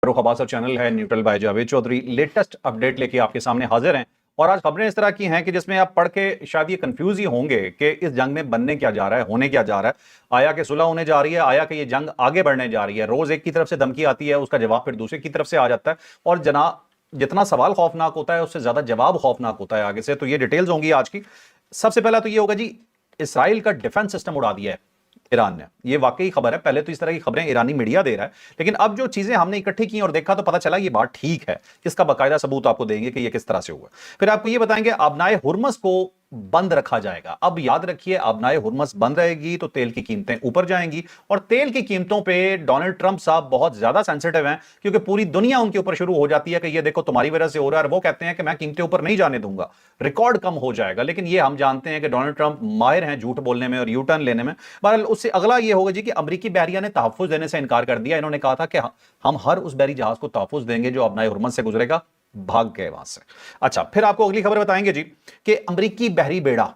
Farooq Abbas channel है neutral by Javed Chaudhry latest update लेके आपके सामने हाजिर हैं। और आज खबरें इस तरह की हैं कि जिसमें आप पढ़ के शायद ये कंफ्यूज ही होंगे कि इस जंग में बनने क्या जा रहा है, होने क्या जा रहा है। आया कि सुलह होने जा रही है, आया कि ये जंग आगे बढ़ने जा रही है। रोज एक की तरफ से धमकी आती है, उसका जवाब फिर दूसरे की तरफ से आ जाता है। और जितना सवाल खौफनाक होता है उससे ज्यादा जवाब खौफनाक होता है आगे से। तो ये डिटेल्स होंगी आज की। सबसे पहला तो ये होगा जी, इसराइल का डिफेंस सिस्टम उड़ा दिया है ईरान ने। ये वाकई खबर है। पहले तो इस तरह की खबरें ईरानी मीडिया दे रहा है, लेकिन अब जो चीजें हमने इकट्ठी की और देखा तो पता चला ये बात ठीक है। इसका बाकायदा सबूत आपको देंगे कि ये किस तरह से हुआ। फिर आपको ये बताएंगे अबनाए हुर्मस को बंद रखा जाएगा। अब याद रखिए, अबनाए हुर्मस बंद रहेगी तो तेल की कीमतें ऊपर जाएंगी। और तेल की कीमतों पे डोनाल्ड ट्रंप साहब बहुत ज्यादा सेंसिटिव हैं, क्योंकि पूरी दुनिया उनके ऊपर शुरू हो जाती है कि ये देखो तुम्हारी वजह से हो रहा है। और वो कहते हैं कि मैं कीमतें ऊपर नहीं जाने दूंगा, रिकॉर्ड कम हो जाएगा। लेकिन ये हम जानते हैं कि डोनाल्ड ट्रंप माहिर हैं झूठ बोलने में और यू टर्न लेने में। बहरहाल उससे अगला ये होगा जी कि अमरीकी बहरिया ने तहफ्फुज देने से इनकार कर दिया। इन्होंने कहा था कि हम हर उस बहरी जहाज को तहफ्फुज देंगे जो अबनाए हुर्मस से गुजरेगा। भाग गए वहां से। अच्छा, फिर आपको अगली खबर बताएंगे जी कि अमरीकी बहरी बेड़ा,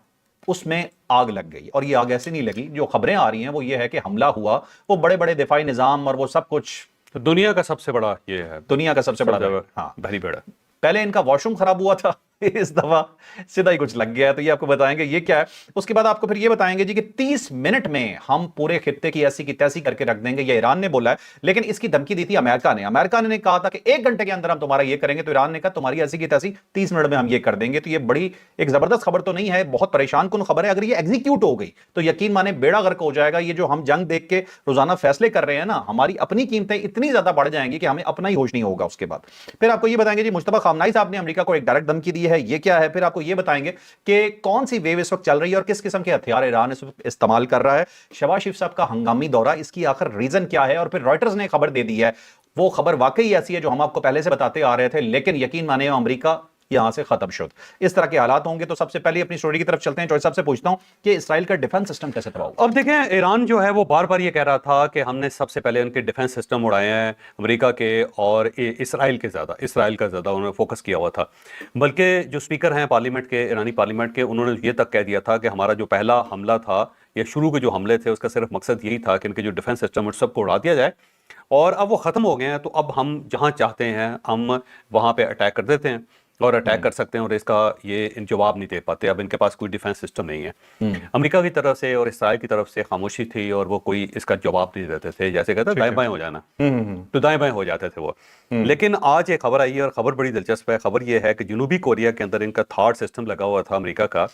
उसमें आग लग गई। और ये आग ऐसे नहीं लगी, जो खबरें आ रही हैं वो ये है कि हमला हुआ, वो बड़े बड़े दिफाई निजाम और वो सब कुछ। दुनिया का सबसे बड़ा ये है, दुनिया का सबसे बड़ा हाँ बहरी बेड़ा। पहले इनका वॉशरूम खराब हुआ था, इस दफा सीधा ही कुछ लग गया है। तो ये आपको बताएंगे ये क्या है। उसके बाद आपको फिर ये बताएंगे जी कि 30 मिनट में हम पूरे खित्ते की ऐसी की तैसी करके रख देंगे। ये ईरान ने बोला है, लेकिन इसकी धमकी दी थी अमेरिका ने। अमेरिका ने कहा था कि 1 घंटे के अंदर हम तुम्हारा ये करेंगे, तो ईरान ने कहा तुम्हारी ऐसी की तैसी 30 मिनट में हम ये कर देंगे। तो ये बड़ी एक जबरदस्त खबर तो नहीं है, बहुत परेशान कुन खबर है। अगर ये एग्जीक्यूट हो गई तो यकीन माने बेड़ा गर्क हो जाएगा। ये जो हम जंग देख के रोजाना फैसले कर रहे हैं ना, हमारी अपनी कीमतें इतनी ज्यादा बढ़ जाएंगी कि हमें अपना ही होश नहीं होगा उसके बाद। फिर आपको ये बताएंगे जी मुश्तबा खामनाई साहब ने अमेरिका को एक डायरेक्ट धमकी दी है, ये क्या है। फिर आपको ये बताएंगे कि कौन सी वेव इस वक्त चल रही है और किस किस्म के हथियार ईरान इस वक्त इस्तेमाल कर रहा है। शहबाज शरीफ साहब का हंगामी दौरा, इसकी आखिर रीजन क्या है। और फिर रॉयटर्स ने खबर दे दी है, वो खबर वाकई ऐसी है जो हम आपको पहले से बताते आ रहे थे, लेकिन यकीन माने अमेरिका यहां से खत्म शुद। इस तरह के हालात होंगे। तो सबसे पहले अपनी स्टोरी की तरफ चलते हैं। चौधरी साहब से पूछता हूं कि इसराइल का डिफेंस सिस्टम कैसे तबाह हुआ। अब देखें, ईरान जो है वो बार बार ये कह रहा था कि हमने सबसे पहले उनके डिफेंस सिस्टम उड़ाए हैं अमेरिका के, और इसराइल का ज़्यादा उन्होंने फोकस किया हुआ था। बल्कि जो स्पीकर हैं पार्लियामेंट के, ईरानी पार्लियामेंट के, उन्होंने ये तक कह दिया था कि हमारा जो पहला हमला था या शुरू के जो हमले थे उसका सिर्फ मकसद यही था कि इनके जो डिफेंस सिस्टम उस सबको उड़ा दिया जाए। और अब वो ख़त्म हो गए हैं, तो अब हम जहाँ चाहते हैं हम वहाँ पे अटैक कर देते हैं और अटैक कर सकते हैं, और इसका ये जवाब नहीं दे पाते। अब इनके पास कोई डिफेंस सिस्टम नहीं है। अमेरिका की तरफ से और इसराइल की तरफ से खामोशी थी और वो कोई इसका जवाब नहीं देते थे। जैसे कहते दाएं बाएं हो जाना, तो दाएं बाएं हो जाते थे वो। लेकिन आज एक खबर आई है और खबर बड़ी दिलचस्प है। खबर ये है कि जनूबी कोरिया के अंदर इनका थॉट सिस्टम लगा हुआ था अमेरिका का।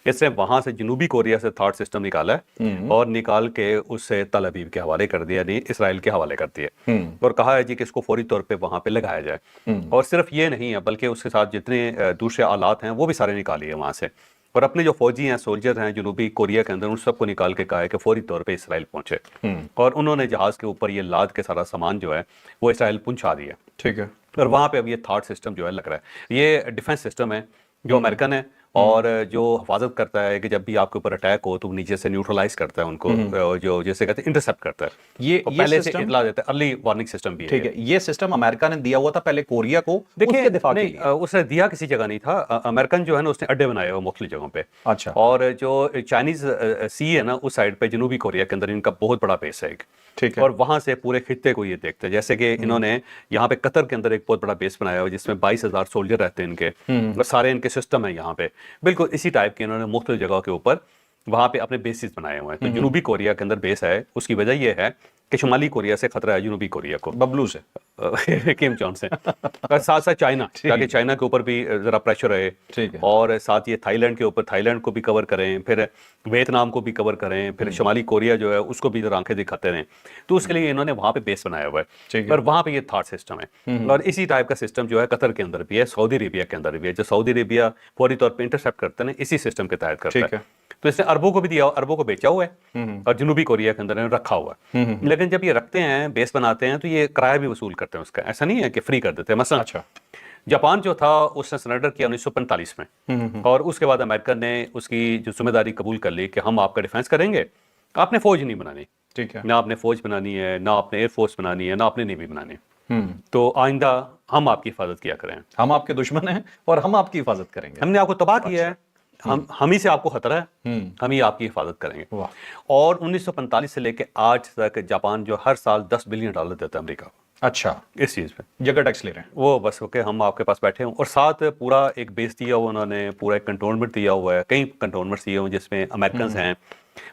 इसने वहां से जनूबी कोरिया से थॉट सिस्टम निकाला है और निकाल के उससे तल अवीव के हवाले कर दिया, नहीं इसराइल के हवाले कर दिया, और कहा है जी कि इसको फौरी तौर पे वहां पे लगाया जाए। और सिर्फ ये नहीं है, बल्कि उसके साथ जितने दूसरे आलात हैं वो भी सारे निकालिए वहां से। और अपने जो फौजी हैं, सोल्जर हैं जनूबी कोरिया के अंदर, उन सबको निकाल के कहा है कि फौरी तौर पे इसराइल पहुंचे। और उन्होंने जहाज के ऊपर ये लाद के सारा सामान जो है वो इसराइल पहुंचा दिया। ठीक है। और वहां पे अब ये थॉट सिस्टम जो है लग रहा है, ये डिफेंस सिस्टम है जो अमेरिकन है, और जो हिफाजत करता है कि जब भी आपके ऊपर अटैक हो तो नीचे से न्यूट्रलाइज करता है उनको, जो जैसे कहते हैं इंटरसेप्ट करता है। ये पहले से इतला देता है, अर्ली वार्निंग सिस्टम भी है। ठीक है, ये सिस्टम अमेरिका ने दिया हुआ था पहले कोरिया को, उसके दिफा के लिए। उसने दिया किसी जगह नहीं था। अमेरिकन जो है ना उसने अड्डे बनाए हुए मुख्तलिफ जगहों पे। अच्छा। और जो चाइनीज सी है ना उस साइड पे जनूबी कोरिया के अंदर इनका बहुत बड़ा बेस है एक। ठीक है। और वहां से पूरे खित्ते को ये देखते हैं। जैसे कि इन्होंने यहाँ पे कतर के अंदर एक बहुत बड़ा बेस बनाया हुआ जिसमें 22,000 सोल्जर रहते हैं इनके, और सारे इनके सिस्टम है यहाँ पे। बिल्कुल इसी टाइप के इन्होंने मुख्तलिफ जगह के ऊपर वहां पे अपने बेसिस बनाए हुए हैं। तो जनूबी कोरिया के अंदर बेस है। उसकी वजह यह है कि शुमाली कोरिया से खतरा है जनूबी कोरिया को, बबलू से किम जोंग से, और साथ साथ चाइना, ताकि चाइना के ऊपर भी जरा प्रेशर रहे। ठीक है। और साथ ये थाईलैंड के ऊपर, थाईलैंड को भी कवर करें, फिर वियतनाम को भी कवर करें, फिर शुमाली कोरिया जो है उसको भी जरा आंखें दिखाते रहें। तो उसके लिए इन्होंने वहां पे बेस बनाया हुआ है, और वहां पे ये थॉट सिस्टम है। और इसी टाइप का सिस्टम जो है कतर के अंदर भी है, सऊदी अरेबिया के अंदर भी है। जो सऊदी अरेबिया फौरी तौर पर इंटरसेप्ट करते हैं इसी सिस्टम के तहत करता है। तो इसने अरबों को भी दिया, अरबों को बेचा हुआ है, और जनूबी कोरिया के अंदर रखा हुआ है। लेकिन जब ये रखते हैं, बेस बनाते हैं, तो ये किराया भी वसूल करते हैं उसका। ऐसा नहीं है कि फ्री कर देते हैं। मसलन अच्छा। जापान जो था उसने सरेंडर किया 1945 में, और उसके बाद अमेरिका ने उसकी जो जिम्मेदारी कबूल कर ली कि हम आपका डिफेंस करेंगे, आपने फौज नहीं बनानी। ठीक है। ना आपने फौज बनानी है, ना आपने एयरफोर्स बनानी है, ना आपने नेवी बनानी। तो आइंदा हम आपकी हिफाजत किया करें। हम आपके दुश्मन हैं और हम आपकी हिफाजत करेंगे। हमने आपको तबाह किया है, हम ही से आपको खतरा है, हम ही आपकी हिफाजत करेंगे। और 1945 से लेकर आज तक जापान जो हर साल $10 बिलियन देता है अमेरिका को। अच्छा, इस चीज़ पे जगह टैक्स ले रहे हैं। वो बस ओके हम आपके पास बैठे हों, और साथ पूरा एक बेस दिया हुआ उन्होंने, पूरा एक कंटोनमेंट दिया हुआ है, कई कंटोनमेंट्स दिए हुए हैं जिसमें अमेरिकन हैं,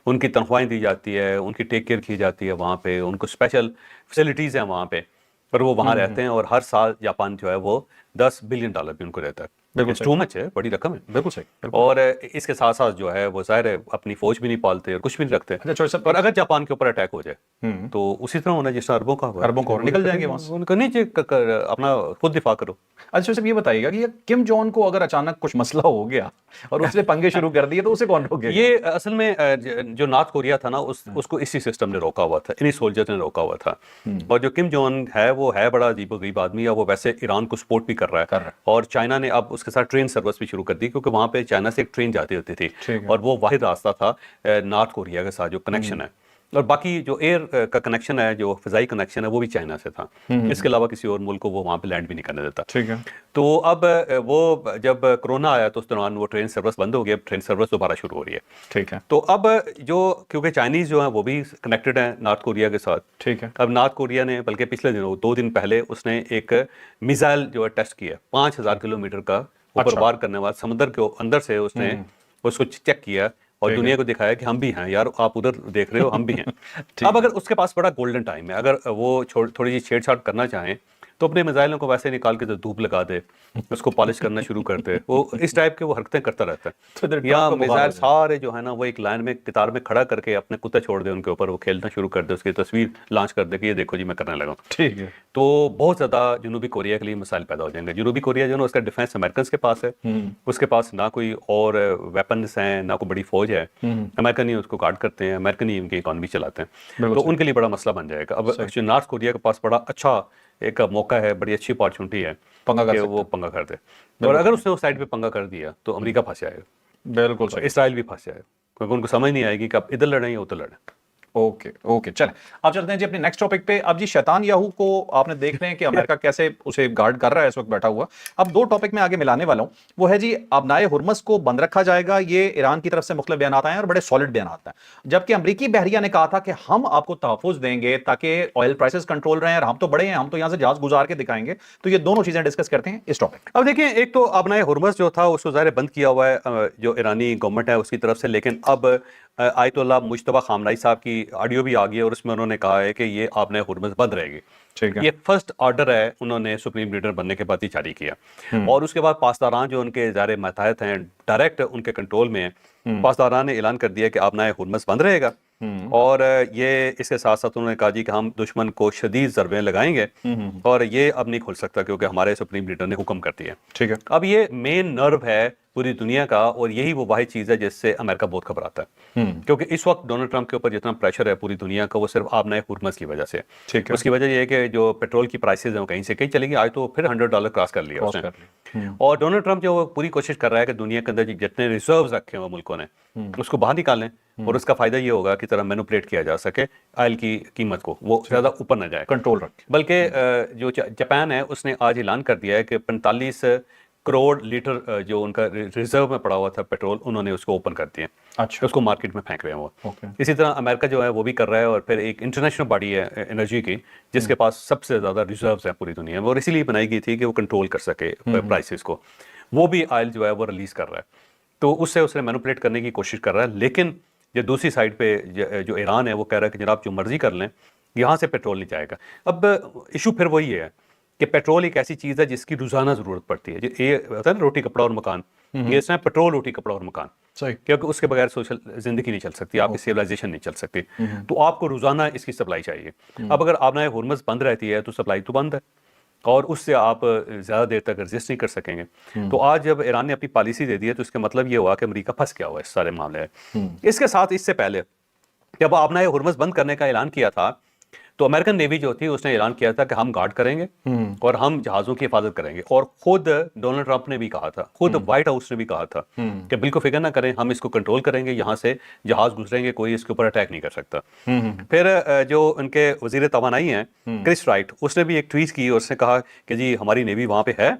उनकी तनख्वाहें दी जाती है, उनकी टेक केयर की जाती है वहाँ पे, उनको स्पेशल फैसिलिटीज़ हैं वहाँ पे, पर वो वहाँ रहते हैं, और हर साल जापान जो है वो $10 बिलियन भी उनको रहता है। बिल्कुल टू मच है, बड़ी रकम है। बिल्कुल सही, बिल्कुल। और इसके साथ साथ जो है वो ज़ाहिर है अपनी फौज भी नहीं पालते और कुछ भी नहीं रखते। अच्छा चौधरी साहब, और अगर जापान के ऊपर अटैक हो जाए तो उसी तरह होना जिस तरह अरबों का हुआ है। अरबों करोड़ निकल जाएंगे वहाँ से। उनको नहीं चाहिए अपना खुद दिफा करो। अच्छा साहब, ये बताइएगा कि ये किम जोंग को अगर अचानक कुछ मसला हो गया और उसने पंगे शुरू कर दिए तो उसे कौन रोकेगा? ये असल में जो नॉर्थ कोरिया था ना, उसको इसी सिस्टम ने रोका हुआ था, इन्हीं सोल्जर ने रोका हुआ था। और जो किम जोंग है वो है बड़ा अजीबोगरीब आदमी है, वो वैसे ईरान को सपोर्ट भी कर रहा है। और चाइना ने अब उसके साथ ट्रेन सर्विस भी शुरू कर दी, क्योंकि वहाँ पे चाइना से एक ट्रेन जाती होती थी और वो वाहिद रास्ता था नॉर्थ कोरिया के साथ जो कनेक्शन है। और बाकी जो एयर का कनेक्शन है, जो फिजाई कनेक्शन है, वो भी चाइना से था। इसके अलावा किसी और मुल्क को वो वहाँ पे लैंड भी नहीं करने देता। ठीक है। तो अब वो जब कोरोना आया तो उस दौरान वो ट्रेन सर्विस बंद हो गई, अब ट्रेन सर्विस दोबारा शुरू हो रही है। ठीक है। तो अब जो क्योंकि चाइनीज़ जो है वो भी कनेक्टेड है नॉर्थ कोरिया के साथ। ठीक है। अब नॉर्थ कोरिया ने बल्कि पिछले दिनों 2 दिन पहले उसने एक मिसाइल जो है टेस्ट किया, 5000 किलोमीटर का ऊपर वार करने वाला, समुद्र के अंदर से उसने उसको चेक किया और दुनिया को दिखाया कि हम भी हैं यार, आप उधर देख रहे हो, हम भी हैं। अब अगर उसके पास बड़ा गोल्डन टाइम है, अगर वो थोड़ी सी छेड़छाड़ करना चाहें तो अपने मिसाइलों को वैसे निकाल के धूप लगा दे, उसको पॉलिश करना शुरू कर दे, वो इस टाइप के वो हरकतें करता रहता है। या मिसाइल सारे जो है ना वो एक लाइन में कतार में खड़ा करके अपने कुत्ते छोड़ दे उनके ऊपर, वो खेलना शुरू कर दे, उसकी तस्वीर लॉन्च कर दे कि ये देखो जी मैं करने लगा। ठीक है। तो बहुत ज़्यादा जनूबी कोरिया के लिए मिसाइल पैदा हो जाएंगे। जनूबी कोरिया जो है उसका डिफेंस अमेरिकन के पास है, उसके पास ना कोई और वेपन्स हैं, ना कोई बड़ी फौज है। अमेरिकन ही उसको गार्ड करते हैं, अमेरिकन ही उनकी इकॉनमी चलाते हैं, तो उनके लिए बड़ा मसला बन जाएगा। अब नॉर्थ कोरिया के पास बड़ा अच्छा एक मौका है, बड़ी अच्छी अपॉर्चुनिटी है कि वो पंगा कर दे। और अगर उसने उस साइड पे पंगा कर दिया तो अमेरिका फंस जाएगा, बिल्कुल सही, इसराइल भी फंस जाएगा, क्योंकि उनको समझ नहीं आएगी कि अब इधर लड़ें या उधर लड़ें। ओके ओके, चलें अब चलते हैं जी अपने नेक्स्ट टॉपिक पे। अब जी शैतान याहू को आपने देख रहे हैं कि अमेरिका कैसे उसे गार्ड कर रहा है इस वक्त बैठा हुआ। अब 2 टॉपिक में आगे मिलाने वाला हूं, वो है जी अबनाए हुर्मस को बंद रखा जाएगा, ये ईरान की तरफ से मुख्तलिफ बयान आए हैं और बड़े सॉलिड बयान आते हैं, जबकि अमरीकी बहरिया ने कहा था कि हम आपको तहफ़्फ़ुज़ देंगे ताकि ऑयल प्राइसेस कंट्रोल रहे और हम तो बड़े हैं, हम तो यहाँ से जहाज गुजार के दिखाएंगे। तो ये दोनों चीजें डिस्कस करते हैं इस टॉपिक। अब देखिए, एक तो अबनाए हुर्मस जो था उसको ज़ाहिर बंद किया हुआ है जो ईरानी गवर्नमेंट है उसकी तरफ से, लेकिन अब आयतुल्लाह मुज्तबा खामनाई साहब की ऑडियो भी आ गई और उसमें उन्होंने कहा है कि ये आपने हुर्मस बंद रहेगी। ठीक है। ये फर्स्ट ऑर्डर है, उन्होंने सुप्रीम लीडर बनने के बाद ही जारी किया। और उसके बाद पासदारान जो उनके ज़ाहिर मातहत हैं, डायरेक्ट उनके कंट्रोल में हैं, पासदारान ने ऐलान कर दिया कि आपने हुर्मस बंद रहेगा। और ये इसके साथ साथ उन्होंने कहा जी कि हम दुश्मन को शदीद ज़रबें लगाएंगे और ये अब नहीं खुल सकता क्योंकि हमारे सुप्रीम लीडर ने हुक्म कर दिया। ठीक है। अब ये मेन नर्व है पूरी दुनिया का और यही वो वाहिद चीज़ है जिससे अमेरिका बहुत घबराता है, क्योंकि इस वक्त डोनाल्ड ट्रंप के ऊपर जितना प्रेशर है पूरी दुनिया का वो सिर्फ आपने हुर्मस की वजह से। ठीक है। उसकी वजह ये है कि जो पेट्रोल की प्राइसेज हैं कहीं से कहीं चलेगी, आज तो फिर $100 क्रॉस कर लिया उसने। और डोनाल्ड ट्रंप जो पूरी कोशिश कर रहा है कि दुनिया के अंदर जितने रिजर्व्स रखे हुए मुल्कों ने उसको बाहर निकालें और उसका फायदा ये होगा कि तरह मैनिपुलेट किया जा सके ऑयल की कीमत को, वो ज़्यादा ऊपर ना जाए, कंट्रोल रखें। बल्कि जो जापान है उसने आज ऐलान कर दिया है कि 45 करोड़ लीटर जो उनका रिजर्व में पड़ा हुआ था पेट्रोल, उन्होंने उसको ओपन कर दिया। अच्छा। उसको मार्केट में फेंक रहे हैं वो। ओके। इसी तरह अमेरिका जो है वो भी कर रहा है और फिर एक इंटरनेशनल बॉडी है एनर्जी की जिसके पास सबसे ज़्यादा रिजर्व्स हैं पूरी दुनिया में और इसीलिए बनाई गई थी कि वो कंट्रोल कर सके प्राइसेस को, वो भी ऑयल जो है वो रिलीज़ कर रहा है। तो उससे उसने मैनिपुलेट करने की कोशिश कर रहा है। लेकिन जो दूसरी साइड पे जो ईरान है वो कह रहा है कि जनाब जो मर्जी कर लें, यहाँ से पेट्रोल नहीं जाएगा। अब इशू फिर वही है कि पेट्रोल एक ऐसी चीज़ है जिसकी रोज़ाना ज़रूरत पड़ती है। ये होता है ना रोटी कपड़ा और मकान, ये इसमें पेट्रोल रोटी कपड़ा और मकान, सही, क्योंकि उसके बगैर सोशल ज़िंदगी नहीं चल सकती, आपकी सिविलाइजेशन नहीं चल सकती। तो आपको रोज़ाना इसकी सप्लाई चाहिए। अब अगर आपने हुर्मस बंद रहती है तो सप्लाई तो बंद है और उससे आप ज़्यादा देर तक रजिस्ट नहीं कर सकेंगे। तो आज जब ईरान ने अपनी पॉलिसी दे दी है तो इसका मतलब ये हुआ कि अमेरिका फंस गया हुआ इस सारे मामले में। इसके साथ इससे पहले जब आपने हुर्मस बंद करने का ऐलान किया था तो अमेरिकन नेवी जो थी उसने ऐलान किया था कि हम गार्ड करेंगे और हम जहाज़ों की हिफाजत करेंगे। और खुद डोनाल्ड ट्रंप ने भी कहा था, खुद व्हाइट हाउस ने भी कहा था कि बिल्कुल फिक्र ना करें, हम इसको कंट्रोल करेंगे, यहाँ से जहाज गुजरेंगे, कोई इसके ऊपर अटैक नहीं कर सकता। फिर जो उनके वजीर तवानाई हैं क्रिस राइट, उसने भी एक ट्वीट की और उसने कहा कि जी हमारी नेवी वहाँ पे है,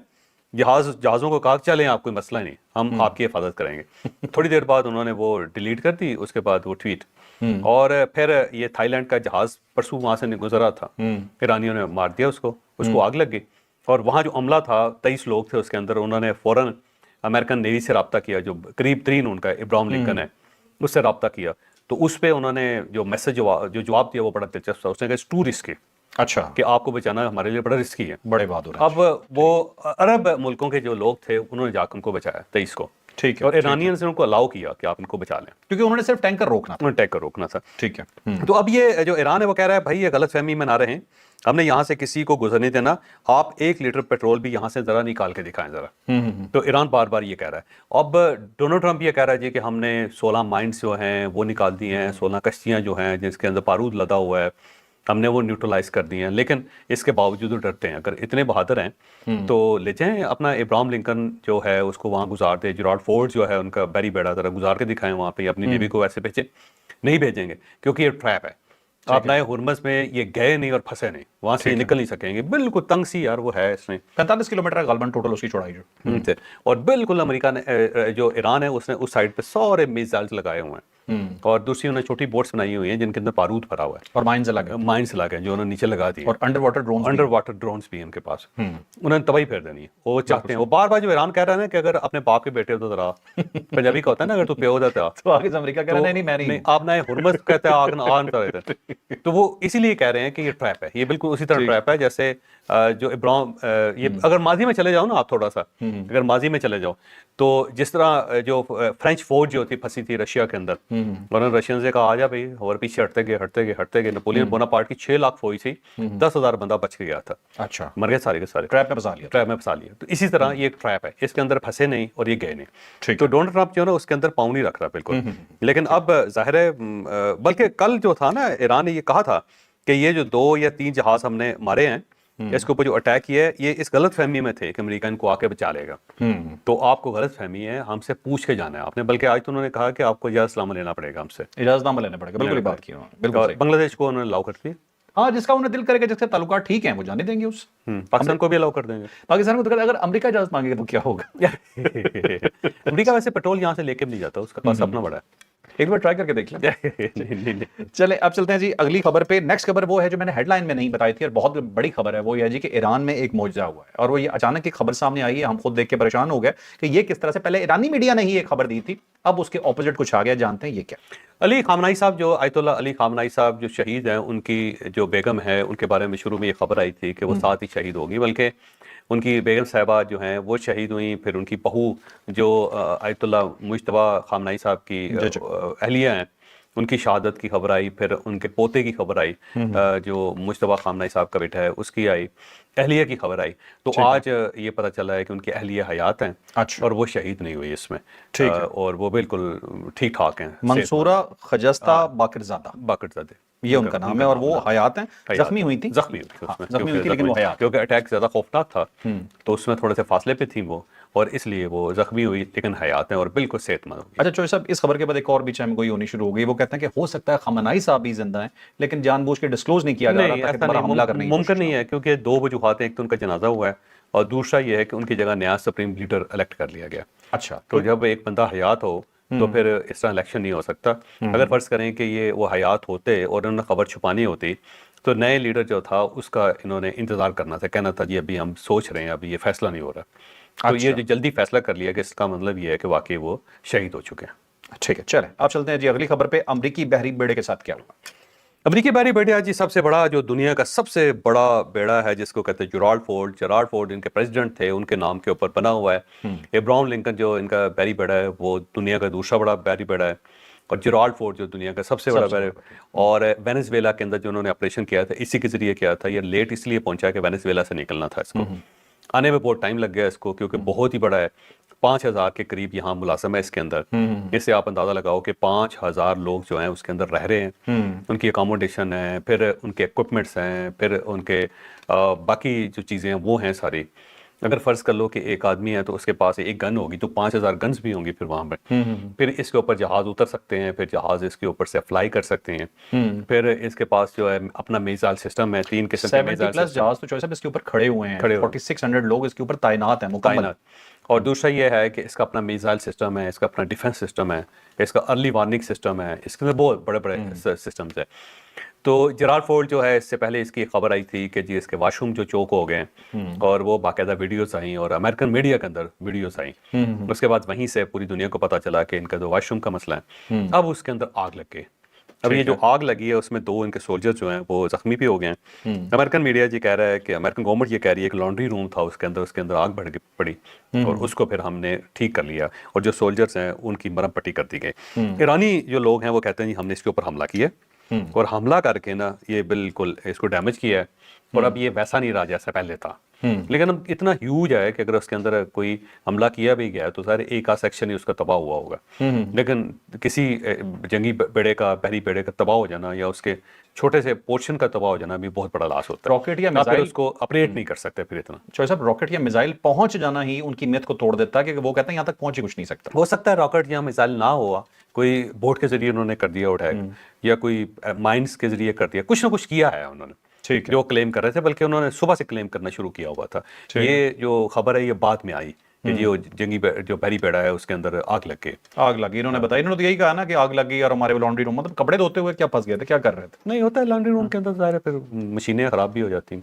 जहाज़ों को कहा चलें, आप कोई मसला नहीं, हम आपकी हिफाजत करेंगे। थोड़ी देर बाद उन्होंने वो डिलीट कर दी, उसके बाद वो ट्वीट اور پھر یہ تھائی لینڈ کا جہاز پرسوں وہاں سے گزرا تھا، ایرانیوں نے مار دیا اس کو آگ لگ گئی، اور وہاں جو عملہ تھا 23 لوگ تھے اس کے اندر، انہوں نے فوراً امریکن نیوی سے رابطہ کیا، جو قریب ترین ان کا ابراہم لنکن ہے، اس سے رابطہ کیا، تو اس پہ انہوں نے جو میسج جو جواب دیا وہ بڑا دلچسپ تھا. اس نے کہا ٹو رسکی، اچھا کہ آپ کو بچانا ہمارے لیے بڑا رسکی ہے. بڑے بہادر ہیں. اب وہ عرب ملکوں کے جو لوگ تھے انہوں نے جا کے ان کو بچایا 23 کو، ٹھیک ہے، اور ایرانیئنز نے ان کو الاؤ کیا کہ آپ ان کو بچا لیں، کیونکہ انہوں نے صرف ٹینکر روکنا تھا. انہوں نے ٹیک کر روکنا تھا. ٹھیک ہے. تو اب یہ جو ایران ہے وہ کہہ رہا ہے بھائی یہ غلط فہمی میں نہ رہیں، ہم نے یہاں سے کسی کو گزرنے دینا، آپ 1 لیٹر پیٹرول بھی یہاں سے ذرا نکال کے دکھائیں ذرا. تو ایران بار بار یہ کہہ رہا ہے. اب ڈونلڈ ٹرمپ یہ کہہ رہا ہے جی کہ ہم نے 16 مائنس جو ہیں وہ نکال دی ہیں، 16 کشتیاں جو ہیں جس کے اندر بارود لدا ہوا ہے ہم نے وہ نیوٹرلائز کر دی ہیں، لیکن اس کے باوجود وہ ڈرتے ہیں. اگر اتنے بہادر ہیں تو لے جائیں اپنا ابراہم لنکن جو ہے اس کو وہاں گزار دیں، جیرالڈ فورڈ جو ہے ان کا بیری بیڑا ذرا گزار کے دکھائیں وہاں پہ، اپنی نیوی کو ویسے بھیجیں. نہیں بھیجیں گے کیونکہ یہ ٹریپ ہے. آپ نئے ہرمز میں یہ گئے نہیں اور پھنسے نہیں، وہاں سے یہ نکل نہیں سکیں گے. بالکل تنگ سی یار وہ ہے، اس نے 45 کلومیٹر غالباً ٹوٹل اس کی چوڑائی جو. اور بالکل امریکہ نے جو ایران ہے اس نے اس سائڈ پہ سارے میزائلز لگائے ہوئے ہیں، اور دوسری انہوں نے چھوٹی بوٹس بنائی ہوئی ہیں جن کے اندر بارود بھرا ہوا ہے، اور مائنز لگے، مائنس لگے ہیں جو انہوں نے نیچے لگا دیے، اور under water drones. Under water drones بھی ہیں ان کے پاس. انہوں نے تباہی پھیر دینی ہے، وہ چاہتے ہیں. وہ بار بار جو ایران کہہ رہا ہے نا کہ اگر اپنے باپ کے بیٹے ہو تو ذرا، پنجابی کا ہوتا ہے نا اگر تو پیو جاتا تو آگے سے امریکہ کہہ رہا ہے نہیں میں نہیں. آپ نئے ہرمز کہتے ہیں آن رہتے ہیں. تو وہ اسی لیے کہہ رہے ہیں کہ یہ ٹریپ ہے، یہ بالکل اسی طرح ٹریپ ہے جیسے جو ابراہم یہ اگر ماضی میں چلے جاؤ نا آپ تھوڑا سا، اگر ماضی میں چلے جاؤ تو جس طرح جو فرینچ فوج جو تھی پھنسی تھی رشیا کے اندر، انہوں نے رشین سے کہا آ جا بھائی، اور پیچھے ہٹتے گئے. نپولین بوناپارٹ کی 6 لاکھ فوج تھی، 10,000 بندہ بچ کے گیا تھا، اچھا مر گئے سارے کے سارے، ٹریپ میں پھنسا لیا. تو اسی طرح یہ ایک ٹریپ ہے، اس کے اندر پھنسے نہیں اور یہ گئے نہیں. ٹھیک. تو ڈونلڈ ٹرمپ جو ہے نا اس کے اندر پاؤں نہیں رکھ رہا بالکل. لیکن اب ظاہر ہے، بلکہ کل جو تھا نا ایران نے یہ کہا تھا کہ یہ جو 2 یا 3 جہاز ہم نے مارے ہیں اس کے اوپر جو اٹیک کیا ہے یہ اس غلط فہمی میں تھے کہ امریکہ ان کو آ کے بچا لے گا. تو آپ کو غلط فہمی ہے، ہم سے پوچھ کے جانا ہے آپ نے. بلکہ آج تو انہوں نے کہا کہ آپ کو اجازت نامہ لینا پڑے گا ہم سے، اجازت نامہ لینا پڑے گا. بالکل بات کی انہوں نے. بالکل صحیح. بنگلہ دیش کو انہوں نے الاؤ کر دیا. ہاں جس کا انہیں دل کرے گا، جس کے تعلقات ٹھیک ہیں وہ جانے دیں گے. اس پاکستان کو بھی الاؤ کر دیں گے. پاکستان کو تو اگر امریکہ اجازت مانگے گا تو کیا ہوگا. امریکہ ویسے پیٹرول یہاں سے لے کے بھی نہیں جاتا، اس کا پاس اپنا بڑا ہے. ایک بار ٹرائی کر کے دیکھ لیں. چلیں اب چلتے ہیں جی اگلی خبر پہ. نیکسٹ خبر وہ ہے جو میں نے ہیڈ لائن میں نہیں بتائی تھی اور بہت بڑی خبر ہے. وہ یہ جی کہ ایران میں ایک معجزہ ہوا ہے، اور وہ یہ اچانک ایک خبر سامنے آئی ہے. ہم خود دیکھ کے پریشان ہو گئے کہ یہ کس طرح سے. پہلے ایرانی میڈیا نے ہی ایک خبر دی تھی، اب اس کے اپوزٹ کچھ آ گیا. جانتے ہیں یہ کیا. علی خامنائی صاحب، جو آیت اللہ علی خامنائی صاحب جو شہید ہیں، ان کی جو بیگم ہے ان کے بارے میں شروع میں یہ خبر آئی تھی کہ وہ ساتھ ہی شہید ہوگی، بلکہ ان کی بیگم صاحبہ جو ہیں وہ شہید ہوئیں. پھر ان کی بہو جو آیت اللہ مجتبیٰ خامنائی صاحب کی اہلیہ ہیں ان کی شہادت کی خبر آئی. پھر ان کے پوتے کی خبر آئی، جو مجتبیٰ خامنئی صاحب کا بیٹا ہے اس کی آئی، اہلیہ کی خبر آئی. تو آج یہ پتہ چلا ہے کہ ان کی اہلیہ حیات ہیں اور وہ شہید نہیں ہوئی اس میں، اور وہ بالکل ٹھیک ٹھاک ہیں. منصورہ خجستہ باقرزادہ یہ ان کا نام ہے، اور وہ حیات ہیں. زخمی ہوئی تھی لیکن وہ حیات، کیونکہ اٹیک زیادہ خوفناک تھا تو اس میں تھوڑے سے فاصلے پہ تھیں وہ، اور اس لیے وہ زخمی ہوئی لیکن حیات ہیں اور بالکل صحت مند ہوگی. اچھا چوہے صاحب، اس خبر کے بعد ایک اور بھی چہم گوئی ہونی شروع ہو گئی. وہ کہتے ہیں کہ ہو سکتا ہے خامنائی صاحب بھی زندہ ہیں لیکن جان بوجھ کے ڈسکلوز نہیں کیا جا رہا تاکہ دوبارہ حملہ کرنے کی ممکن نہیں ہے، کیونکہ 2 وجوہات ہیں. ایک تو ان کا جنازہ ہوا ہے، اور دوسرا یہ ہے کہ ان کی جگہ نیا سپریم لیڈر الیکٹ کر لیا گیا. اچھا، تو جب ایک بندہ حیات ہو تو پھر اس طرح الیکشن نہیں ہو سکتا. اگر فرض کریں کہ یہ وہ حیات ہوتے اور انہوں نے خبر چھپانی ہوتی تو نئے لیڈر جو تھا اس کا انہوں نے انتظار کرنا تھا، کہنا تھا جی ابھی ہم سوچ رہے ہیں، ابھی یہ فیصلہ نہیں ہو رہا. تو یہ جو جلدی فیصلہ کر لیا کہ اس کا مطلب یہ ہے کہ واقعی وہ شہید ہو چکے ہیں. ٹھیک ہے، چلیں اب چلتے ہیں جی اگلی خبر پہ. امریکی بحری بیڑے کے ساتھ کیا ہوا؟ امریکی بحری بیڑا جی سب سے بڑا، جو دنیا کا سب سے بڑا بیڑا ہے جس کو کہتے ہیں جیرالڈ فورڈ ان کے پریزیڈنٹ تھے، ان کے نام کے اوپر بنا ہوا ہے. ابراہم لنکن جو ان کا بحری بیڑا ہے وہ دنیا کا دوسرا بڑا بحری بیڑا ہے، اور جیرالڈ فورڈ جو دنیا کا سب سے بڑا بحری. اور وینیزویلا کے اندر جو انہوں نے آپریشن کیا تھا اسی کے ذریعے کیا تھا. یہ لیٹ اس لیے پہنچا کہ وینیزویلا سے نکلنا تھا، اس کو آنے میں بہت ٹائم لگ گیا اس کو، کیونکہ بہت ہی بڑا ہے. 5,000 کے قریب یہاں ملازم ہے اس کے اندر. اس سے آپ اندازہ لگاؤ کہ 5,000 لوگ جو ہیں اس کے اندر رہ رہے ہیں. ان کی اکاموڈیشن ہے، پھر ان کے اکوپمنٹس ہیں، پھر ان کے باقی جو چیزیں ہیں وہ ہیں ساری. اگر فرض کر لو کہ ایک آدمی ہے تو اس کے پاس ایک گن ہوگی تو 5,000 گنز بھی ہوں گی پھر وہاں پہ. پھر اس کے اوپر جہاز اتر سکتے ہیں، پھر جہاز اس کے اوپر سے فلائی کر سکتے ہیں. پھر اس کے پاس جو ہے اپنا میزائل سسٹم ہے، 3 قسم کے میزائل جہاز تو چوہے صاحب اس کے اوپر کھڑے ہوئے ہیں. 4600 لوگ اس کے اوپر تعینات ہیں مکمل. اور دوسرا یہ ہے کہ اس کا اپنا میزائل سسٹم ہے, اس کا اپنا ڈیفنس سسٹم ہے, اس کا ارلی وارننگ سسٹم ہے, اس کے اندر بہت بڑے بڑے سسٹمز ہیں. تو جرارڈ فورڈ جو ہے, اس سے پہلے اس کی خبر آئی تھی کہ جی اس کے واش روم جو چوک ہو گئے ہیں, اور وہ باقاعدہ ویڈیوز آئیں اور امریکن میڈیا کے اندر ویڈیوز آئیں. اس کے بعد وہیں سے پوری دنیا کو پتہ چلا کہ ان کا جو واش روم کا مسئلہ ہے, اب اس کے اندر آگ لگ گئی. اب یہ جو آگ لگی ہے اس میں 2 ان کے سولجر جو ہیں وہ زخمی بھی ہو گئے ہیں. امریکن میڈیا جی کہہ رہا ہے کہ امریکن گورنمنٹ یہ کہہ رہی ہے کہ لانڈری روم تھا اس کے اندر آگ بڑھ پڑی اور اس کو پھر ہم نے ٹھیک کر لیا, اور جو سولجرز ہیں ان کی مرہم پٹی کر دی گئی. ایرانی جو لوگ ہیں وہ کہتے ہیں جی ہم نے اس کے اوپر حملہ کیا اور حملہ کر کے نا یہ بالکل اس کو ڈیمیج کیا ہے, اور اب یہ ویسا نہیں رہا جیسا پہلے تھا. لیکن اب اتنا ہیوج ہے کہ اگر اس کے اندر کوئی حملہ کیا بھی گیا تو سارے ایک آدھ سیکشن ہی اس کا تباہ ہوا ہوگا, لیکن کسی جنگی بیڑے کا, بحری بیڑے کا تباہ ہو جانا یا اس کے چھوٹے سے پورشن کا تباہ ہو جانا بھی بہت بڑا لاس ہوتا ہے. راکٹ یا میزائل اس کو اپریٹ نہیں کر سکتے پھر اتنا. چوہے صاحب, راکٹ یا میزائل پہنچ جانا ہی ان کی میت کو توڑ دیتا ہے, کہ وہ کہتے ہیں یہاں تک پہنچ ہی کچھ نہیں سکتا. ہو سکتا ہے راکٹ یا میزائل نہ ہوا, کوئی بوٹ کے ذریعے انہوں نے کر دیا اٹیک, یا کوئی مائنس کے ذریعے کر دیا, کچھ نہ کچھ کیا ہے انہوں نے, جو کلیم کر رہے تھے, بلکہ انہوں نے صبح سے کلیم کرنا شروع کیا ہوا تھا. یہ جو خبر ہے یہ بعد میں آئی کہ جو جنگی جو بحری بیڑا ہے اس کے اندر آگ لگ گئی. آگ لگی, انہوں نے بتایا, انہوں نے تو یہی کہا نا کہ آگ لگی اور ہمارے لانڈری روم, مطلب کپڑے دھوتے ہوئے کیا پھنس گئے تھے, کیا کر رہے تھے. نہیں ہوتا ہے لانڈری روم کے اندر, ظاہر ہے پھر مشینیں خراب بھی ہو جاتی ہیں,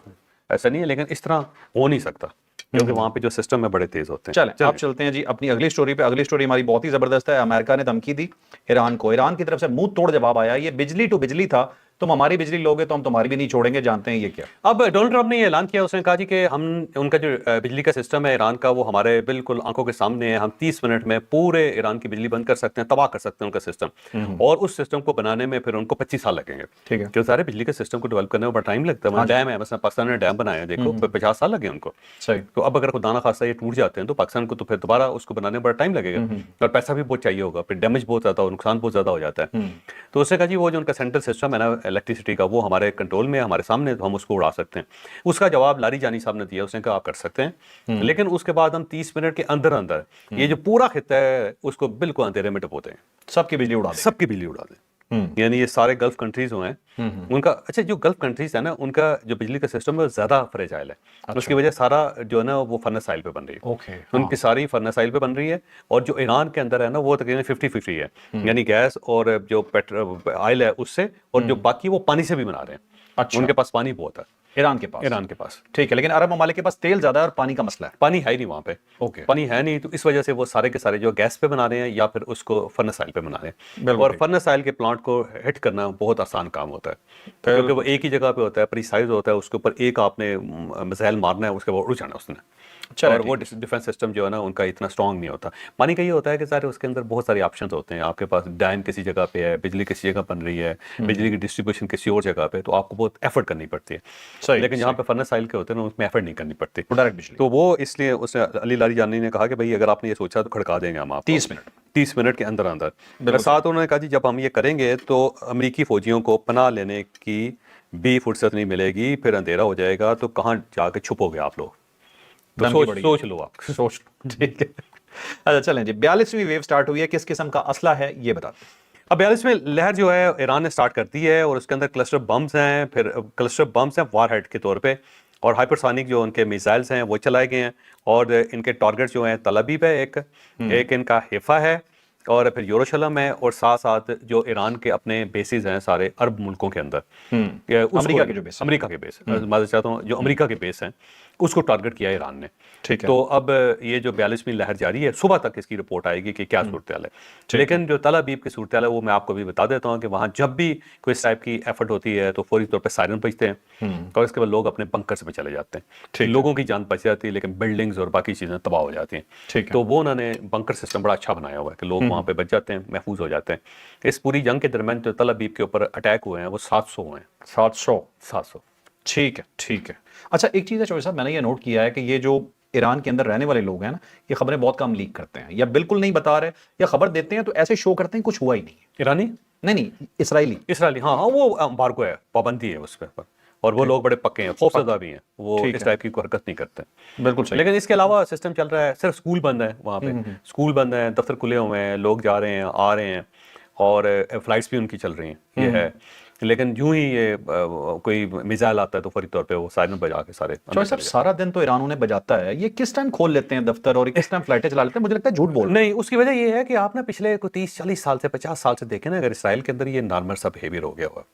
ایسا نہیں ہے, لیکن اس طرح ہو نہیں سکتا کیونکہ وہاں پہ جو سسٹم ہے بڑے تیز ہوتے ہیں. چلیں اب چلتے ہیں جی اپنی اگلی سٹوری پہ. اگلی سٹوری ہماری بہت ہی زبردست ہے. امریکہ نے دھمکی دی ایران کو, ایران کی طرف سے منہ توڑ جواب آیا. یہ بجلی ٹو بجلی تھا, تم ہماری بجلی لوگے تو ہم تمہاری بھی نہیں چھوڑیں گے. جانتے ہیں یہ کیا. اب ڈونلڈ ٹرمپ نے یہ اعلان کیا, اس نے کہا جی کہ ہم ان کا جو بجلی کا سسٹم ہے ایران کا, وہ ہمارے بالکل آنکھوں کے سامنے ہے. ہم 30 منٹ میں پورے ایران کی بجلی بند کر سکتے ہیں, تباہ کر سکتے ہیں ان کا سسٹم, اور اس سسٹم کو بنانے میں پھر ان کو 25 سال لگیں گے. ٹھیک ہے, جو سارے بجلی کے سسٹم کو ڈیولپ کرنے میں بڑا ٹائم لگتا ہے. ڈیم ہے, مثلا پاکستان نے ڈیم بنایا, دیکھو 50 سال لگے ان کو. صحیح. تو اب اگر خدا نہ خواستہ یہ ٹوٹ جاتے ہیں تو پاکستان کو تو پھر دوبارہ اس کو بنانے میں بڑا ٹائم لگے گا, اور پیسہ بھی بہت چاہیے ہوگا, پھر ڈیمیج بہت زیادہ, نقصان بہت زیادہ ہو جاتا ہے. تو اس نے کہا جی وہ جو ان کا سینٹرل سسٹم ہے نا الیکٹریسٹی کا, وہ ہمارے کنٹرول میں, ہمارے سامنے, تو ہم اس کو اڑا سکتے ہیں. اس کا جواب لاری جانی صاحب نے دیا, اس نے کہا آپ کر سکتے ہیں, لیکن اس کے بعد ہم 30 منٹ کے اندر اندر یہ جو پورا خطہ ہے اس کو بالکل اندھیرے میں ڈبوتے ہیں, سب کی بجلی اڑا دیں, سب کی بجلی اڑا دیں. یعنی یہ سارے گلف کنٹریز ہوئے ہیں ان کا, اچھا جو گلف کنٹریز ہیں نا ان کا جو بجلی کا سسٹم ہے زیادہ فریجائل ہے, اس کی وجہ سارا جو ہے نا وہ فرنس آئل پہ بن رہی ہے. ان کی ساری فرنس آئل پہ بن رہی ہے, اور جو ایران کے اندر ہے نا وہ تقریباً 50-50 ہے, یعنی گیس اور جو آئل ہے اس سے, اور جو باقی وہ پانی سے بھی بنا رہے ہیں. ان کے پاس پانی بہت ہے ایران کے پاس. ٹھیک ہے, لیکن عرب ممالک کے پاس تیل زیادہ ہے اور پانی کا مسئلہ ہے. پانی ہے ہی نہیں وہاں پہ, پانی ہے نہیں, تو اس وجہ سے وہ سارے کے سارے جو گیس پہ بنا رہے ہیں یا پھر اس کو فرنس آئل پہ بنا رہے ہیں. اور فرنس آئل کے پلانٹ کو ہٹ کرنا بہت آسان کام ہوتا ہے, کیونکہ وہ ایک ہی جگہ پہ ہوتا ہے, پریسائز ہوتا ہے, اس کے اوپر ایک آپ نے میزائل مارنا ہے, اس کے بعد اڑ جانا اس نے. اور وہ ڈیفنس سسٹم جو ہے نا ان کا اتنا اسٹرانگ نہیں ہوتا. پانی کا یہ ہوتا ہے کہ سارے اس کے اندر بہت سارے آپشنز ہوتے ہیں. آپ کے پاس ڈیم کسی جگہ پہ ہے, بجلی کسی جگہ بن رہی ہے, بجلی کی ڈسٹریبیوشن کسی اور جگہ پہ, تو آپ کو بہت ایفرٹ کرنی پڑتی ہے. لیکن جہاں پہ فرنس آئل کے ہوتے ہیں نا اس میں ایفرٹ نہیں کرنی پڑتی, تو وہ اس لیے اس نے علی لاری جانی نے کہا کہ بھائی اگر آپ نے یہ سوچا تو کھڑکا دیں گے ہم آپ 30 منٹ کے اندر اندر. ساتھ انہوں نے کہا جی جب ہم یہ کریں گے تو امریکی فوجیوں کو پناہ لینے کی بھی فرصت نہیں ملے گی, پھر اندھیرا ہو جائے گا, تو کہاں جا کے چھپو گے آپ لوگ. سوچ لو آپ. ٹھیک ہے. اچھا چلیں جی, 42ویں ویو سٹارٹ ہوئی ہے, کس قسم کا اسلحہ ہے یہ بتاتے ہیں. اب 42ویں لہر جو ہے ایران نے سٹارٹ کر دی ہے, اور اس کے اندر کلسٹر بمز ہیں, پھر کلسٹر بمز ہیں وار ہیڈ کے طور پہ, اور ہائپرسونک جو ان کے میزائلز ہیں وہ چلائے گئے ہیں, اور ان کے ٹارگیٹ جو ہیں تل ابیب ہے, ایک ان کا حیفا ہے, اور پھر یروشلم ہے, اور ساتھ ساتھ جو ایران کے اپنے بیسز ہیں سارے عرب ملکوں کے اندر, امریکہ کے بیس, معذرت چاہتا ہوں, جو امریکہ کے بیس ہیں اس کو ٹارگٹ کیا ایران نے. ٹھیک ہے, تو اب یہ جو 42ویں لہر جاری ہے, صبح تک اس کی رپورٹ آئے گی کہ کیا صورتحال ہے. لیکن جو تل ابیب کی صورتحال ہے وہ میں آپ کو بھی بتا دیتا ہوں کہ وہاں جب بھی کوئی اس ٹائپ کی ایفرٹ ہوتی ہے تو فوری طور پہ سائرن بجتے ہیں, اور اس کے بعد لوگ اپنے بنکرز میں چلے جاتے ہیں. لوگوں کی جان بچ جاتی ہے, لیکن بلڈنگز اور باقی چیزیں تباہ ہو جاتی ہیں. تو وہ انہوں نے بنکر سسٹم بڑا اچھا بنایا ہوا ہے کہ لوگ وہاں پہ بچ جاتے ہیں, محفوظ ہو جاتے ہیں. اس پوری جنگ کے درمیان جو تل ابیب کے اوپر اٹیک ہوئے ہیں وہ 700 ہوئے ہیں. 700. ٹھیک ہے. اچھا ایک چیز ہے چوہے صاحب, میں نے یہ نوٹ کیا ہے کہ یہ جو ایران کے اندر رہنے والے لوگ ہیں نا, یہ خبریں بہت کم لیک کرتے ہیں, یا بالکل نہیں بتا رہے, یا خبر دیتے ہیں تو ایسے شو کرتے ہیں کچھ ہوا ہی نہیں. ایرانی نہیں, اسرائیلی. ہاں, وہ امبارگو ہے, پابندی ہے اس پہ, اور وہ لوگ بڑے پکے ہیں, خوف زدہ بھی ہیں, وہ اس ٹائپ کی کوئی حرکت نہیں کرتے. بالکل صحیح. لیکن اس کے علاوہ سسٹم چل رہا ہے, صرف اسکول بند ہے وہاں پہ, اسکول بند ہیں, دفتر کھلے ہوئے ہیں, لوگ جا رہے ہیں, آ رہے ہیں, اور فلائٹس بھی ان کی چل رہی ہیں. یہ ہے لیکن यूं ही ये कोई मिसाइल आता है तो फौरी तौर पे वो सायरन बजा के सारे चौधरी साहब सारा दिन तो ईरान उन्हें बजाता है, ये किस टाइम खोल लेते हैं दफ्तर और किस टाइम फ्लाइटें चला लेते हैं? मुझे लगता है झूठ बोल रहे नहीं, उसकी वजह ये है कि आप ना पिछले को 30-40 साल से 50 साल से देखें ना, अगर इसराइल के अंदर ये नॉर्मल सा बिहेवियर हो गया हुआ हैं।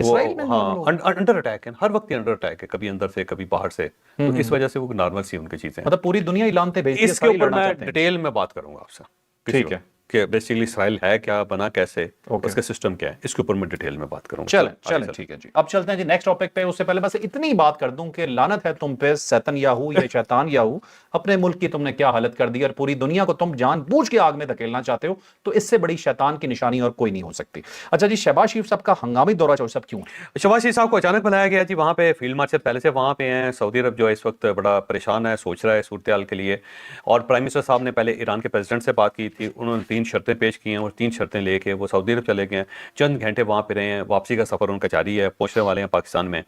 इसराइल में हाँ, अंडर अटैक है, हर वक्त अंडर अटैक है, कभी अंदर से कभी बाहर से, तो इस वजह से वो नॉर्मल सी उनकी चीजें हैं। मतलब पूरी दुनिया ईरान पे भेजती है, इसके सारी ऊपर लड़ना मैं चाहते हैं। डिटेल में बात करूंगा आपसे ठीक किसी है। वक्त, कि बेसिकली इसराइल है क्या, बना कैसे, ओके। उसका सिस्टम क्या है, इसके ऊपर मैं डिटेल में बात करूंगा। चलें आगे चलें, ठीक है जी। अब चलते हैं जी नेक्स्ट टॉपिक पे। उससे पहले बस इतनी बात कर दूं कि लानत है तुम पे सैतन याहू या शैतान याहू, अपने मुल्क की तुमने क्या हालत कर दी और पूरी दुनिया को तुम जानबूझ के आग में धकेलना चाहते हो, तो इससे बड़ी शैतान की निशानी और कोई नहीं हो सकती। अच्छा जी, शहबाज शरीफ साहब का हंगामी दौरा चौधरी साहब क्यों है? शहबाज शरीफ साहब को अचानक बुलाया गया जी, वहाँ पे फील्ड मार्शल पहले से वहाँ पे हैं। सऊदी अरब जो है इस वक्त बड़ा परेशान है, सोच रहा है सूरत हाल के लिए, और प्राइम मिनिस्टर साहब ने पहले ईरान के प्रेसिडेंट से बात की थी, उन्होंने 3 शर्तें पेश की हैं और 3 शर्तें लेके वो सऊदी अरब चले गए हैं। चंद घंटे वहाँ पे रहे हैं, वापसी का सफ़र उनका जारी है, पहुँचने वाले हैं पाकिस्तान में,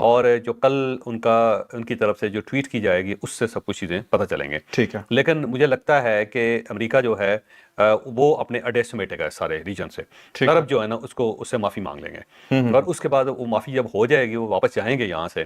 और जो कल उनकी तरफ से जो ट्वीट की जाएगी उससे सब कुछ चीज़ें पता चलेंगे। ठीक है। लेकिन मुझे लगता है कि अमेरिका जो है वो अपने अड्डे समेटेगा सारे रीजन से। अरब जो है ना उसको उससे माफ़ी मांग लेंगे, और उसके बाद वो माफ़ी जब हो जाएगी, वो वापस जाएंगे यहाँ से,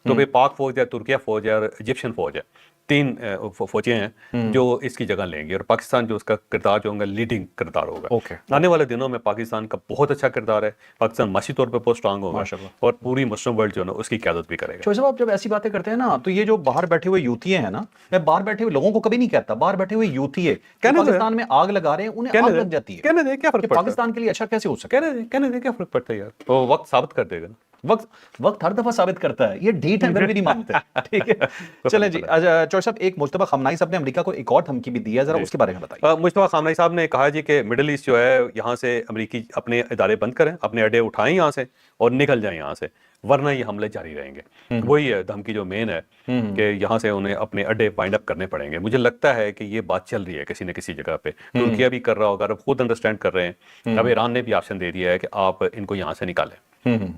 तो फिर पाक फौज या तुर्किया फौज या इजिप्शियन फौज है, 3 फौजें हैं जो इसकी जगह लेंगी, और पाकिस्तान जो उसका किरदार जो होगा लीडिंग किरदार होगा। ओके। आने वाले दिनों में पाकिस्तान का बहुत अच्छा किरदार है, पाकिस्तान माशी तौर पे बहुत स्ट्रांग होगा, माशाल्लाह। और पूरी मुस्लिम वर्ल्ड जो है ना उसकी क़यादत भी करेगा। चौधरी साहब, आप जब ऐसी बातें करते हैं ना, तो ये जो बाहर बैठे हुए यूथिये हैं ना, मैं बाहर बैठे हुए लोगों को कभी नहीं कहता, बाहर बैठे हुए यूथिये पाकिस्तान में आग लगा रहे हैं, उन्हें आग लग जाती है। कहने दे, क्या फर्क पड़ता है? पाकिस्तान के लिए अच्छा कैसे हो सकता है? कहने दे क्या फर्क पड़ता है यार, वो वक्त साबित कर देगा ना। वक्त हर दफा साबित करता है, ये ढीठ है फिर भी नहीं मानते। ठीक है, चलें जी। चौधरी साहब, एक मुज्तबा खमनाई साहब ने अमेरिका को एक और धमकी भी दी है, जरा उसके बारे में बताइए। मुज्तबा खमनाई साहब ने कहा जी कि मिडिल ईस्ट जो है, यहाँ से अमेरिकी अपने इदारे बंद करें, अपने अड्डे उठाएं यहाँ से और निकल जाएं यहाँ से, वरना ये हमले जारी रहेंगे। वही है धमकी जो मेन है कि यहाँ से उन्हें अपने अड्डे वाइंड अप करने पड़ेंगे। मुझे लगता है कि ये बात चल रही है किसी न किसी जगह पे, तुर्किया भी कर रहा होगा, अरब खुद अंडरस्टैंड कर रहे हैं, अब ईरान ने भी ऑप्शन दे दिया है कि आप इनको यहाँ से निकालें,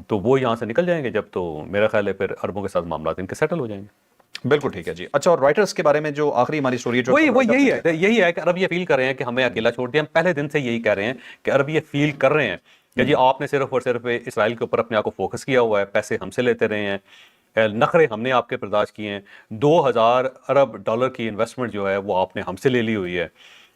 तो वो यहाँ से निकल जाएंगे जब, तो मेरा ख्याल है फिर अरबों के साथ मामला इनके सेटल हो जाएंगे। बिल्कुल ठीक है जी। अच्छा, और रॉयटर्स के बारे में जो आखिरी हमारी स्टोरी है, वही यही है कि अरब ये फील कर रहे हैं कि हमें अकेला छोड़ दिया। हम पहले दिन से यही कह रहे हैं कि अरब ये फील कर रहे हैं कि जी आपने सिर्फ और सिर्फ इसराइल के ऊपर अपने आप को फोकस किया हुआ है, पैसे हमसे लेते रहे हैं, नखरे हमने आपके बर्दाश्त किए हैं, 2000 अरब डॉलर की इन्वेस्टमेंट जो है वो आपने हमसे ले ली हुई है,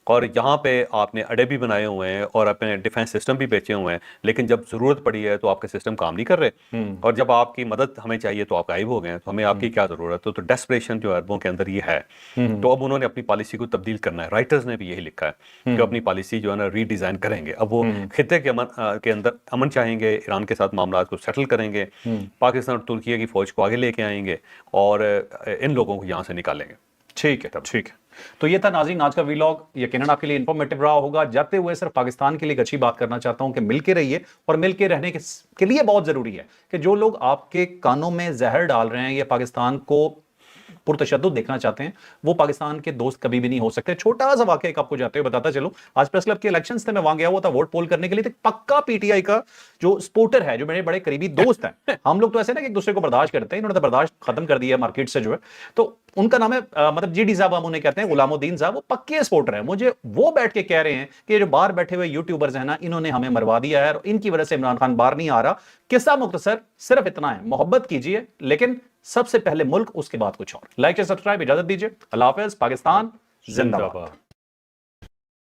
और यहाँ पे आपने अड्डे भी बनाए हुए हैं और अपने डिफेंस सिस्टम भी बेचे हुए हैं, लेकिन जब ज़रूरत पड़ी है तो आपके सिस्टम काम नहीं कर रहे, और जब आपकी मदद हमें चाहिए तो आप गायब हो गए हैं, तो हमें आपकी क्या ज़रूरत है। तो डेस्परेशन जो अरबों के अंदर ये है, तो अब उन्होंने अपनी पॉलिसी को तब्दील करना है। राइटर्स ने भी यही लिखा है कि अपनी पॉलिसी जो है ना रीडिज़ाइन करेंगे। अब वो खित्ते के अंदर अमन चाहेंगे, ईरान के साथ मामला को सेटल करेंगे, पाकिस्तान और तुर्किया की फ़ौज को आगे लेके आएंगे और इन लोगों को यहाँ से निकालेंगे। ठीक है, ठीक है। तो ये था नाज़रीन आज का व्लॉग, यकीनन आपके लिए इंफॉर्मेटिव रहा होगा। जाते हुए सिर्फ पाकिस्तान के लिए एक अच्छी बात करना चाहता हूं कि मिलके रहिए, और मिलके रहने के लिए बहुत जरूरी है कि जो लोग आपके कानों में जहर डाल रहे हैं या पाकिस्तान को पुरतशद्दुद देखना चाहते हैं, वो पाकिस्तान के दोस्त कभी भी नहीं हो सकते। छोटा सा वाकया एक आपको जाते हुए बताता चलो, आज प्रेस क्लब के इलेक्शंस थे, मैं वहां गया हुआ था वोट पोल करने के लिए। तो पक्का पीटीआई का जो सपोर्टर है, जो मेरे बड़े करीबी दोस्त हैं, हम लोग तो ऐसे ना कि एक दूसरे को बर्दाश्त करते हैं, इन्होंने तो बर्दाश्त खत्म कर दिया मार्केट से जो है, तो उनका नाम है मतलब जीडी साहब हम उन्हें कहते हैं, गुलामुद्दीन साहब, वो पक्के सपोर्टर हैं। मुझे वो बैठ के कह रहे हैं कि ये जो बाहर बैठे हुए यूट्यूबर्स हैं ना, इन्होंने हमें मरवा दिया है और इनकी वजह से इमरान खान बाहर नहीं आ रहा। किस्सा मुख्तसर सिर्फ इतना है, मोहब्बत कीजिए, लेकिन सबसे पहले मुल्क, उसके बाद कुछ और। लाइक सब्सक्राइब, इजाजत दीजिए। अल्लाह हाफिज। पाकिस्तान जिंदाबाद।